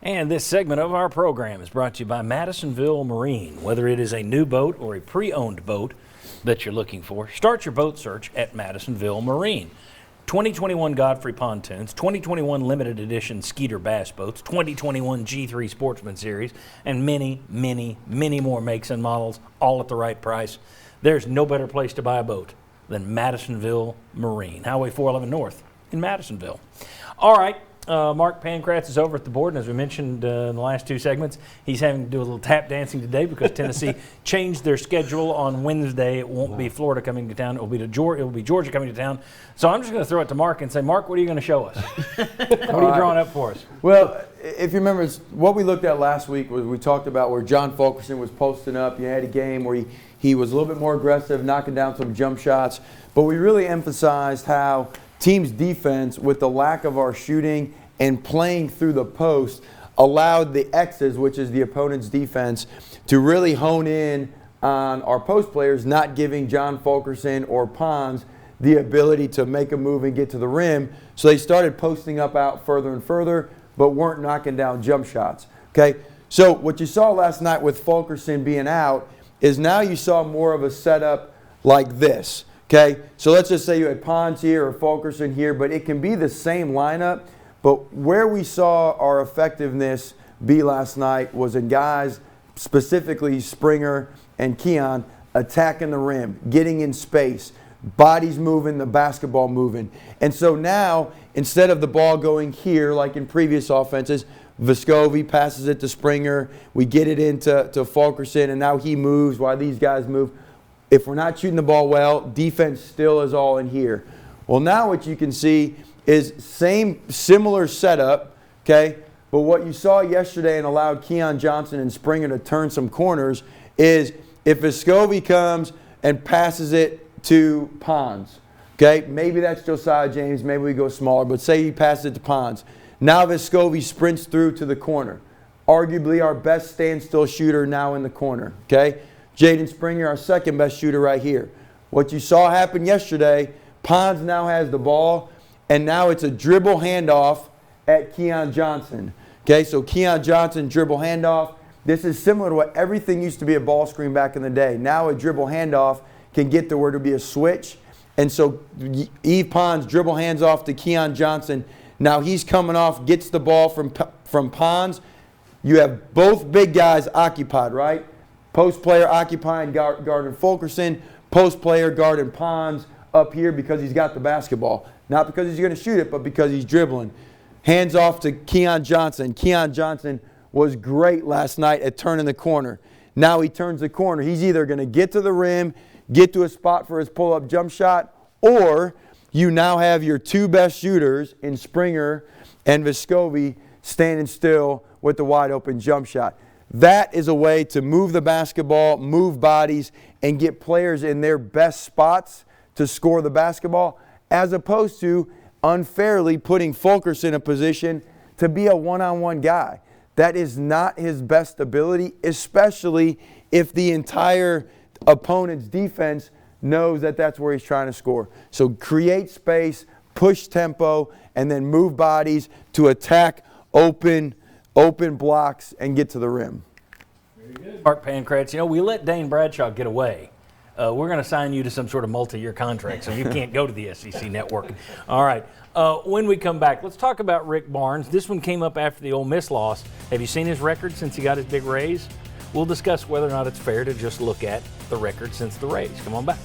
And this segment of our program is brought to you by Madisonville Marine. Whether it is a new boat or a pre-owned boat that you're looking for, start your boat search at Madisonville Marine. 2021 Godfrey pontoons, 2021 limited edition Skeeter bass boats, 2021 G3 Sportsman Series, and many, many, many more makes and models, all at the right price. There's no better place to buy a boat than Madisonville Marine, Highway 411 North in Madisonville. All right. Mark Pankratz is over at the board, and as we mentioned in the last two segments, he's having to do a little tap dancing today because Tennessee changed their schedule on Wednesday. It won't be Florida coming to town. It will be Georgia coming to town. So I'm just going to throw it to Mark and say, Mark, what are you going to show us? What are you drawing up for us? Well, if you remember, what we looked at last week was we talked about where John Fulkerson was posting up. You had a game where he was a little bit more aggressive, knocking down some jump shots. But we really emphasized how team's defense, with the lack of our shooting and playing through the post, allowed the X's, which is the opponent's defense, to really hone in on our post players, not giving John Fulkerson or Pons the ability to make a move and get to the rim. So they started posting up out further and further, but weren't knocking down jump shots. Okay, so what you saw last night with Fulkerson being out is now you saw more of a setup like this. Okay, so let's just say you had Pons here or Fulkerson here, but it can be the same lineup. But where we saw our effectiveness be last night was in guys, specifically Springer and Keon, attacking the rim, getting in space, bodies moving, the basketball moving. And so now, instead of the ball going here like in previous offenses, Vescovi passes it to Springer, we get it into Fulkerson, and now he moves while these guys move. If we're not shooting the ball well, defense still is all in here. Well, now what you can see is similar setup, okay? But what you saw yesterday and allowed Keon Johnson and Springer to turn some corners is if Vescovi comes and passes it to Pons, okay? Maybe that's Josiah James, maybe we go smaller, but say he passes it to Pons. Now Vescovi sprints through to the corner. Arguably our best standstill shooter now in the corner, okay? Jaden Springer, our second best shooter right here. What you saw happen yesterday, Pons now has the ball, and now it's a dribble handoff at Keon Johnson. Okay, so Keon Johnson dribble handoff. This is similar to what everything used to be a ball screen back in the day. Now a dribble handoff can get to where to be a switch. And so Yves Pons dribble hands off to Keon Johnson. Now he's coming off, gets the ball from Pons. You have both big guys occupied, right? Post player occupying guarding Fulkerson, post player guarding Pons up here because he's got the basketball. Not because he's going to shoot it, but because he's dribbling. Hands off to Keon Johnson. Keon Johnson was great last night at turning the corner. Now he turns the corner. He's either going to get to the rim, get to a spot for his pull-up jump shot, or you now have your two best shooters in Springer and Vescovi standing still with the wide open jump shot. That is a way to move the basketball, move bodies, and get players in their best spots to score the basketball, as opposed to unfairly putting Fulkerson in a position to be a one-on-one guy. That is not his best ability, especially if the entire opponent's defense knows that that's where he's trying to score. So create space, push tempo, and then move bodies to attack open blocks and get to the rim. Very good. Mark Pankratz, we let Dane Bradshaw get away. We're going to sign you to some sort of multi-year contract, so you can't go to the SEC network. All right. When we come back, let's talk about Rick Barnes. This one came up after the Ole Miss loss. Have you seen his record since he got his big raise? We'll discuss whether or not it's fair to just look at the record since the raise. Come on back.